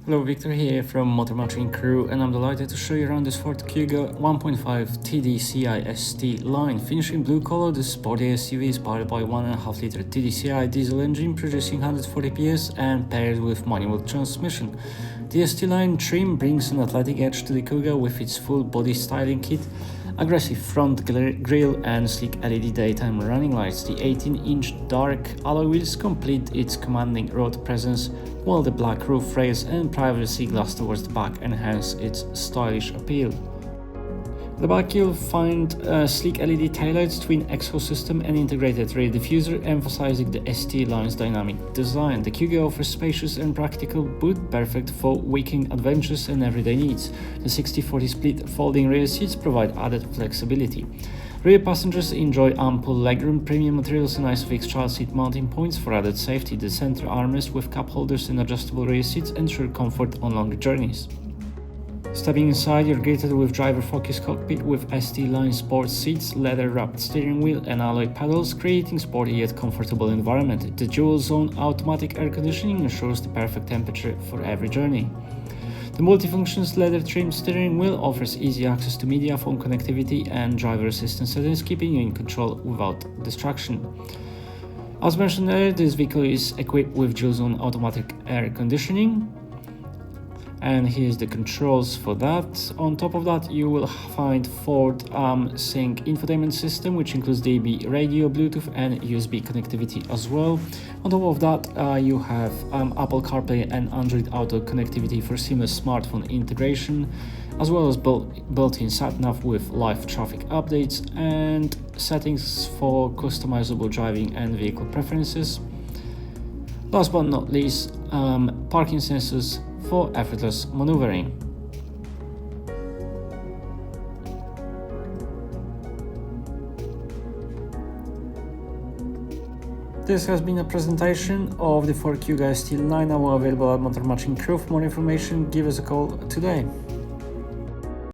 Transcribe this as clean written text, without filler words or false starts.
Hello, Victor here from Motor Marketing Crewe, and I'm delighted to show you around this Ford Kuga 1.5 TDCi ST-Line. Finishing blue color, the sporty SUV is powered by 1.5 liter TDCi diesel engine producing 140 PS and paired with manual transmission. The ST-Line trim brings an athletic edge to the Kuga with its full body styling kit, aggressive front grille and sleek LED daytime running lights. The 18-inch dark alloy wheels complete its commanding road presence, while the black roof rails and privacy glass towards the back enhance its stylish appeal. At the back you'll find sleek LED taillights, twin exhaust system and integrated rear diffuser, emphasizing the ST-Line's dynamic design. The Kuga offers spacious and practical boot, perfect for weekend adventures and everyday needs. The 60/40 split folding rear seats provide added flexibility. Rear passengers enjoy ample legroom, premium materials and ISOFIX child seat mounting points for added safety. The center armrest with cup holders and adjustable rear seats ensure comfort on longer journeys. Stepping inside, you're greeted with driver-focused cockpit with ST-Line sports seats, leather-wrapped steering wheel and alloy pedals, creating sporty yet comfortable environment. The dual-zone automatic air conditioning ensures the perfect temperature for every journey. The multifunctions leather-trimmed steering wheel offers easy access to media, phone connectivity and driver assistance settings, keeping you in control without distraction. As mentioned earlier, this vehicle is equipped with dual-zone automatic air conditioning. And here's the controls for that. On top of that, you will find Ford Sync infotainment system, which includes DAB radio, Bluetooth and USB connectivity as well. On top of that, you have Apple CarPlay and Android Auto connectivity for seamless smartphone integration, as well as built-in sat-nav with live traffic updates and settings for customizable driving and vehicle preferences. Last but not least, parking sensors for effortless maneuvering. This has been a presentation of the Ford Kuga ST-Line, now available at Motor Marketing Crewe. For more information, give us a call today.